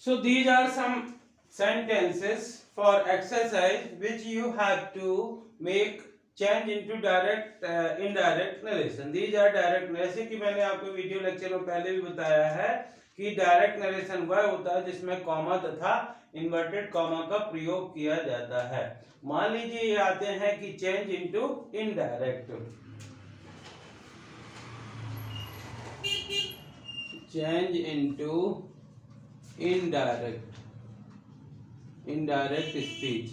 So these are some sentences for exercise which you have to make change into direct indirect narration. These are direct narration कि मैंने आपको video lecture में पहले भी बताया है कि डायरेक्ट नरेशन वह होता है जिसमें कॉमा तथा इन्वर्टेड कॉमा का प्रयोग किया जाता है। मान लीजिए ये आते हैं कि change into indirect, change into indirect speech.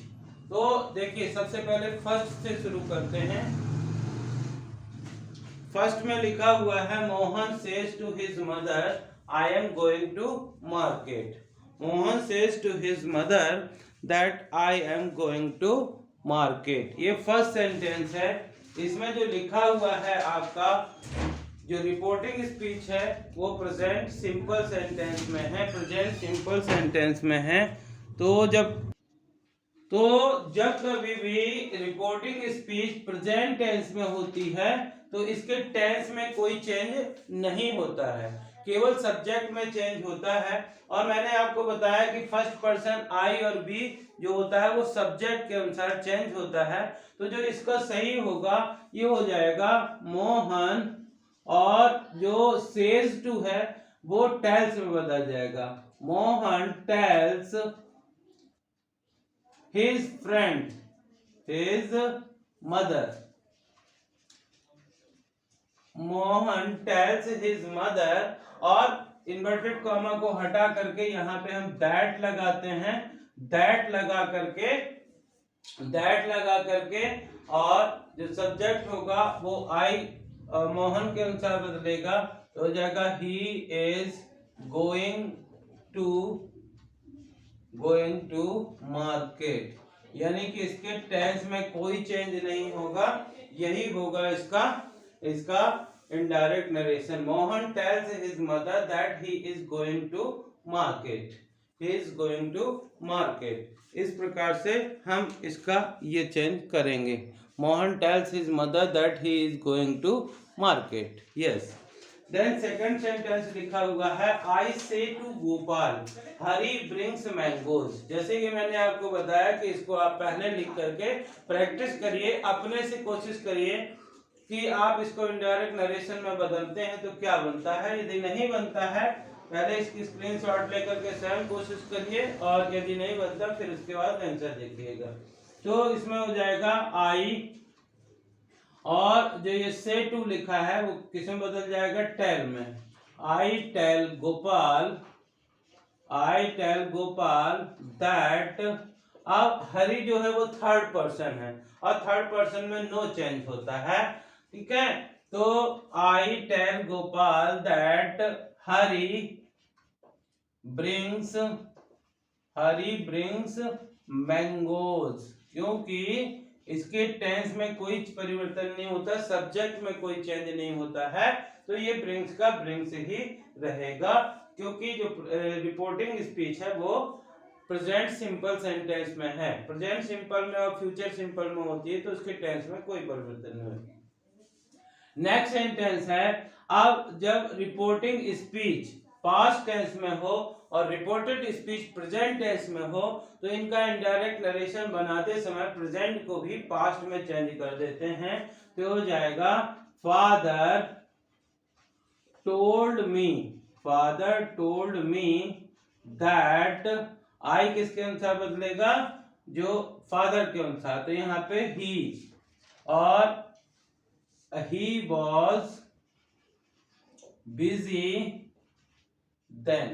तो देखिए सबसे पहले फर्स्ट से शुरू करते हैं। फर्स्ट में लिखा हुआ है Mohan says to his mother I am going to market. Mohan says to his mother that I am going to market. ये फर्स्ट सेंटेंस है। इसमें जो लिखा हुआ है आपका जो रिपोर्टिंग स्पीच है वो प्रेजेंट सिंपल सेंटेंस में है, प्रेजेंट सिंपल सेंटेंस में है। तो जब कभी भी रिपोर्टिंग स्पीच प्रेजेंट टेंस में होती है तो इसके टेंस में कोई चेंज नहीं होता है, केवल सब्जेक्ट में चेंज होता है। और मैंने आपको बताया कि फर्स्ट पर्सन आई और बी जो होता है वो सब्जेक्ट के अनुसार चेंज होता है। तो जो इसका सही होगा ये हो जाएगा मोहन, और जो सेज टू है वो टेल्स में बदल जाएगा। Mohan tells his friend his mother. Mohan tells his mother, और इन्वर्टेड कॉमा को हटा करके यहाँ पे हम दैट लगाते हैं। दैट लगा करके और जो सब्जेक्ट होगा वो आई मोहन के अनुसार बदलेगा, तो हो जाएगा he is going to market. यानी कि इसके टेंस में कोई चेंज नहीं होगा। यही होगा इसका indirect narration. Mohan tells his mother that he is going to market, he is going to market. इस प्रकार से हम इसका ये चेंज करेंगे। Mohan tells his mother that he is going to market. Yes. Then second sentence लिखा हुआ है I say to Gopal Hari brings mangoes. जैसे कि मैंने आपको बताया कि इसको आप पहले लिख करके प्रैक्टिस करिए, अपने से कोशिश करिए कि आप इसको इनडायरेक्ट नरेशन में बदलते हैं तो क्या बनता है। यदि नहीं बनता है पहले इसकी स्क्रीनशॉट लेकर के स्वयं कोशिश करिए, और यदि नहीं बनता फिर उसके बाद आंसर देखिएगा। तो इसमें हो जाएगा आई, और जो ये से टू लिखा है वो किसमें बदल जाएगा, टेल में। I tell Gopal that. अब हरी जो है वो थर्ड पर्सन है, और थर्ड पर्सन में नो चेंज होता है, ठीक है। तो I tell Gopal that Hari brings mangoes, क्योंकि इसके टेंस में कोई परिवर्तन नहीं होता, सब्जेक्ट में कोई चेंज नहीं होता है, तो ये ब्रिंग्स का ब्रिंग्स ही रहेगा, क्योंकि जो रिपोर्टिंग स्पीच है वो प्रेजेंट सिंपल सेंटेंस में है। प्रेजेंट सिंपल में और फ्यूचर सिंपल में होती है, तो उसके टेंस में कोई परिवर्तन नहीं होता। नेक्स्ट सेंटेंस है, अब जब रिपोर्टिंग स्पीच पास्ट टेंस में हो और रिपोर्टेड स्पीच प्रेजेंट टेंस में हो तो इनका इनडायरेक्ट नरेशन बनाते समय प्रेजेंट को भी पास्ट में चेंज कर देते हैं। तो हो जाएगा फादर टोल्ड मी दैट। आई किसके अनुसार बदलेगा, जो फादर के अनुसार, तो यहाँ पे ही, और he was busy then।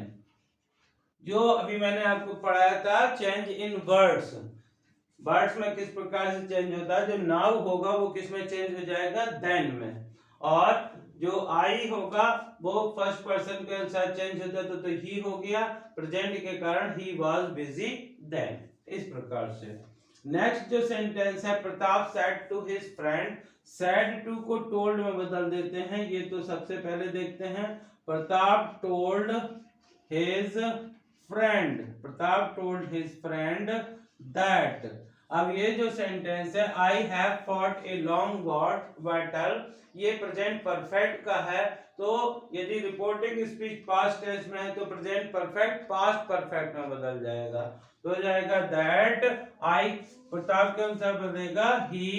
जो अभी मैंने आपको पढ़ाया था चेंज इन वर्ड्स में किस प्रकार से चेंज होता है। जो नाउ होगा वो किस में चेंज हो जाएगा, देन में, और जो आई होगा वो फर्स्ट पर्सन के अनुसार चेंज होता है, तो ही हो गया, प्रेजेंट के कारण ही वाज बिजी देन, इस प्रकार से। नेक्स्ट जो सेंटेंस है, Pratap said to his friend. Said to को टोल्ड में बदल देते हैं, ये तो सबसे पहले देखते हैं। Pratap told his friend that. अब ये जो सेंटेंस है, I have fought a long battle, ये प्रेजेंट परफेक्ट का है, तो यदि रिपोर्टिंग स्पीच पास्ट टेंस में है तो प्रेजेंट परफेक्ट पास्ट परफेक्ट में बदल जाएगा, तो हो जाएगा दैट आई, प्रताप के अनुसार बदलेगा he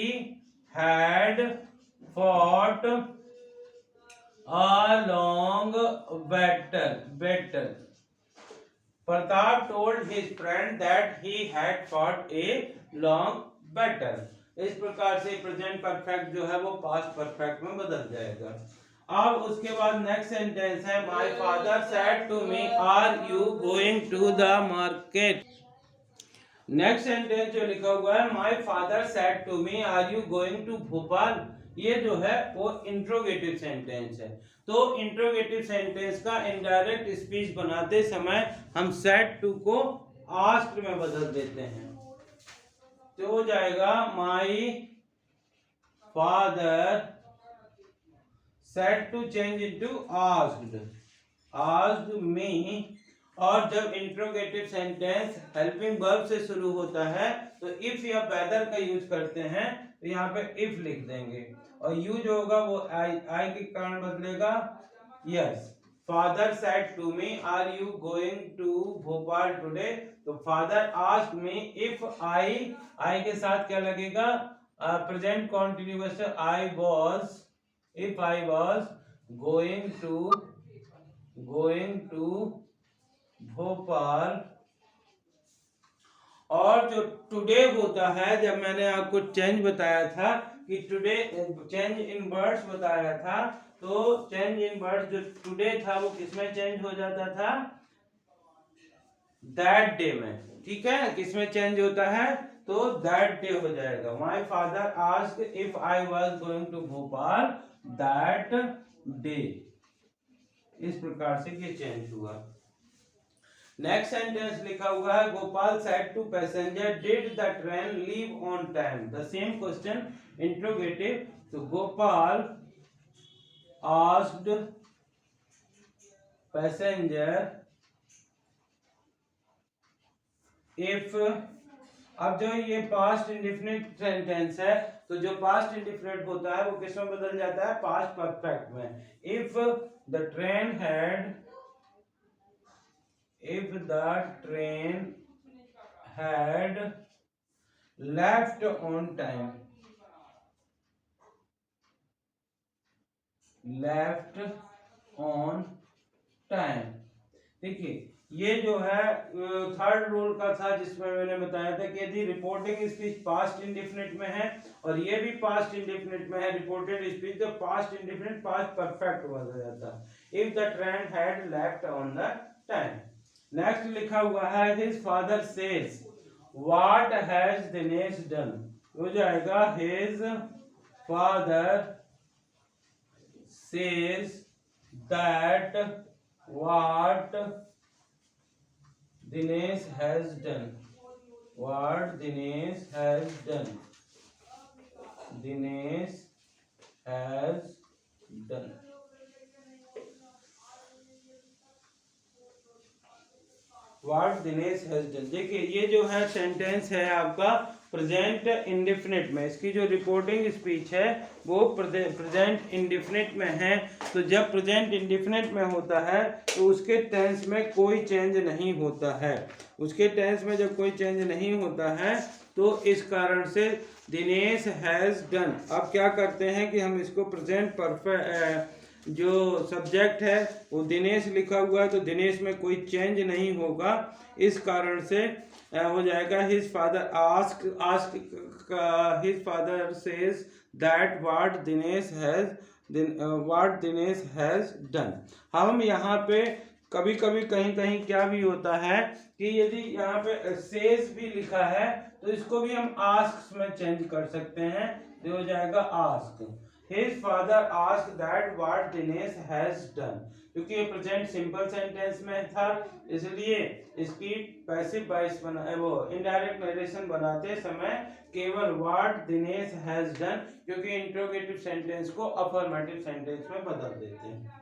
had fought a long battle. Pratap told his friend that he had fought a long battle. इस प्रकार से प्रेजेंट परफेक्ट जो है वो पास्ट परफेक्ट में बदल जाएगा। अब उसके बाद नेक्स्ट सेंटेंस है my father said to me are you going to the market. Next sentence जो लिखा हुआ है my father said to me are you going to Bhopal, ये जो है वो इंट्रोगेटिव सेंटेंस है। तो इंट्रोगेटिव सेंटेंस का इनडायरेक्ट स्पीच बनाते समय हम सेड टू को आस्क्ड में बदल देते हैं, तो हो जाएगा my father said to change into asked me. और जब इंट्रोगेटिव सेंटेंस हेल्पिंग वर्ब से शुरू होता है तो इफ या वेदर का यूज करते हैं, तो यहाँ पे इफ लिख देंगे और यू जो होगा वो आई के कारण बदलेगा yes. Father said to me are you going to Bhopal today, तो father asked me if I के साथ क्या लगेगा present continuous I was going to Bhopal. और जो टुडे होता है, जब मैंने आपको चेंज बताया था कि टुडे चेंज इन वर्ड्स बताया था, तो चेंज इन वर्ड्स जो टुडे था वो किसमें चेंज हो जाता था दैट डे में, ठीक है। किसमें चेंज होता है तो दैट डे हो जाएगा। My father asked if I was going to Bhopal that day, इस प्रकार से ये चेंज हुआ। नेक्स्ट सेंटेंस लिखा हुआ है Gopal said to passenger did the train leave on time. The same question interrogative, तो गोपाल आस्क्ड पैसेंजर इफ, अब जो ये पास्ट इंडेफिनिट सेंटेंस है, तो जो पास्ट इंडेफिनिट होता है वो किस में बदल जाता है पास्ट परफेक्ट में। If the train had left on time, देखिए ये जो है थर्ड रूल का था जिसमें मैंने बताया था कि यदि रिपोर्टिंग स्पीच पास्ट इंडेफिनिट में है और ये भी पास्ट इंडेफिनिट में है रिपोर्टेड स्पीच, तो पास्ट इंडेफिनिट पास्ट परफेक्ट बदल जाता है। If the train had left on the time. Next लिखा हुआ है his father says what has Dinesh done, हो जाएगा his father says that what Dinesh has done, Dinesh has done. What Dinesh has done, देखिए ये जो है सेंटेंस है आपका प्रेजेंट इंडेफिनिट में, इसकी जो रिपोर्टिंग स्पीच है वो प्रेजेंट इंडेफिनिट में है। तो जब प्रेजेंट इंडेफिनिट में होता है तो उसके टेंस में कोई चेंज नहीं होता है, उसके टेंस में जब कोई चेंज नहीं होता है तो इस कारण से दिनेश हैज डन। अब क्या करते हैं कि हम इसको प्रेजेंट परफेक्ट जो सब्जेक्ट है वो दिनेश लिखा हुआ है, तो दिनेश में कोई चेंज नहीं होगा, इस कारण से हो जाएगा his father ask his father says that what Dinesh has done. हम यहाँ पे कभी कभी कहीं कहीं क्या भी होता है कि यदि यहाँ पे सेज भी लिखा है तो इसको भी हम आस्क में चेंज कर सकते हैं, तो हो जाएगा ask. His father asked that what Dinesh has done, क्योंकि ये प्रेजेंट सिंपल सेंटेंस में था इसलिए इसकी पैसिव वॉइस वो इनडायरेक्ट नरेशन बनाते समय केवल व्हाट दिनेश हैज डन, क्योंकि इंट्रोगेटिव सेंटेंस को अफर्मेटिव सेंटेंस में बदल देते हैं।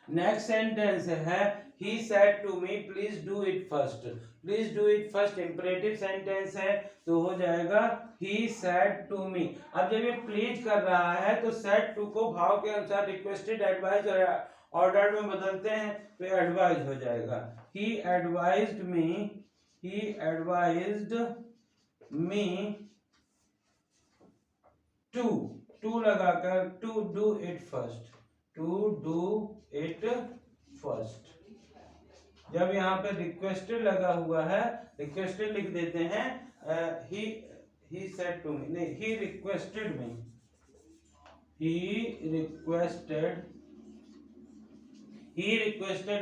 नेक्स्ट सेंटेंस है he said to me please do it first. Please do it first imperative sentence है तो हो जाएगा he said to me। अब जब ये प्लीज कर रहा है तो said to को भाव के अनुसार रिक्वेस्टेड, एडवाइज और ऑर्डर में बदलते हैं तो एडवाइज हो जाएगा। he advised me टू लगाकर टू डू इट फर्स्ट। जब यहाँ पे रिक्वेस्टेड लगा हुआ है, रिक्वेस्टेड लिख देते हैं he said to me, नहीं he requested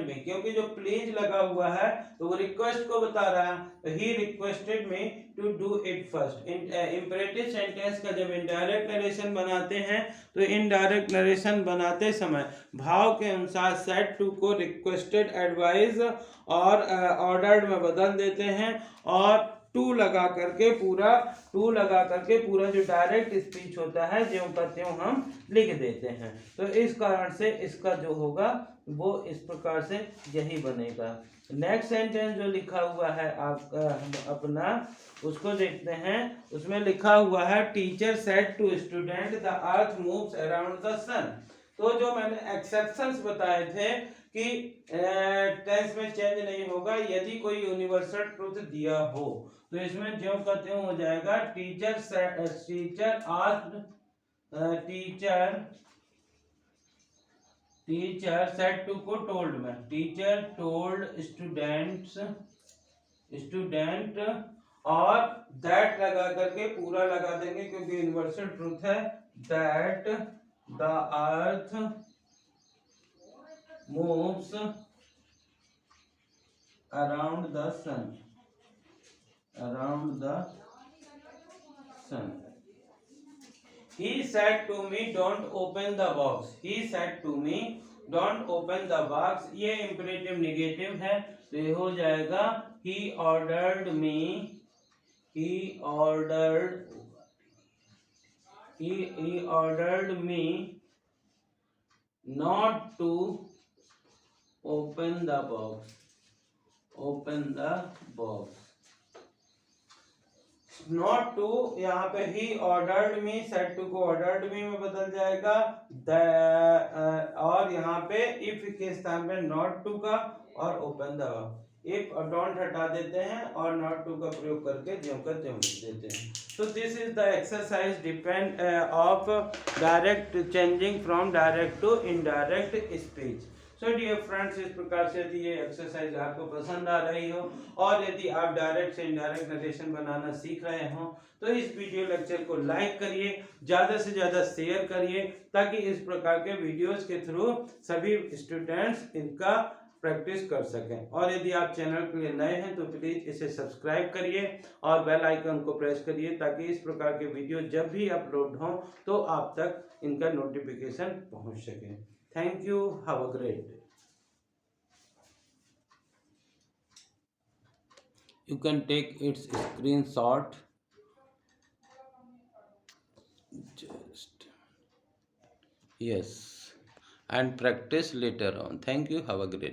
me, क्योंकि जो प्लीज लगा हुआ है तो वो रिक्वेस्ट को बता रहा है, तो he requested me to do it first। Imperative sentence का जब इनडायरेक्ट नरेशन बनाते हैं तो इनडायरेक्ट नरेशन बनाते समय भाव के अनुसार said to को रिक्वेस्टेड, एडवाइज और ऑर्डर्ड में बदल देते हैं और टू लगा करके पूरा जो डायरेक्ट स्पीच होता है ज्यों का त्यों हम लिख देते हैं। तो इस कारण से इसका जो होगा वो इस प्रकार से यही बनेगा। नेक्स्ट सेंटेंस जो लिखा हुआ है आपका अपना उसको देखते हैं। उसमें लिखा हुआ है teacher said to student the earth moves around the sun. तो जो मैंने एक्सेप्शंस बताए थे कि टेंस में चेंज नहीं होगा यदि कोई यूनिवर्सल ट्रूथ दिया हो, तो इसमें ज्यों का त्यों हो जाएगा। टीचर सेड टू को टोल्ड में, टीचर टोल्ड स्टूडेंट और दैट लगा करके पूरा लगा देंगे क्योंकि यूनिवर्सल ट्रूथ है। That the earth moves around the sun. He said to me don't open the box। ये इंपरेटिव नेगेटिव है तो ये हो जाएगा he ordered me not to open the box। Not to यहाँ पे ही ऑर्डर्ड मी, सेड टू को ऑर्डर्ड मी में बदल जाएगा और यहाँ पे इफ के स्थान पे नॉट टू का और ओपन द इफ और डोंट हटा देते हैं और नॉट टू का प्रयोग करके ज्यों का त्यों लिख देते हैं। तो this is the exercise depend of direct changing from direct to indirect speech. So dear friends, इस प्रकार से यदि ये एक्सरसाइज आपको पसंद आ रही हो और यदि आप डायरेक्ट से इनडायरेक्ट नरेशन बनाना सीख रहे हो तो इस वीडियो लेक्चर को लाइक करिए, ज़्यादा से ज़्यादा शेयर करिए ताकि इस प्रकार के वीडियोस के थ्रू सभी स्टूडेंट्स इनका प्रैक्टिस कर सकें। और यदि आप चैनल के लिए नए हैं तो प्लीज़ इसे सब्सक्राइब करिए और बेल आइकन को प्रेस करिए ताकि इस प्रकार के वीडियो जब भी अपलोड हों तो आप तक इनका नोटिफिकेशन पहुंच सके। Thank you. Have a great day. You can take its screenshot. Just yes, and practice later on. Thank you. Have a great day.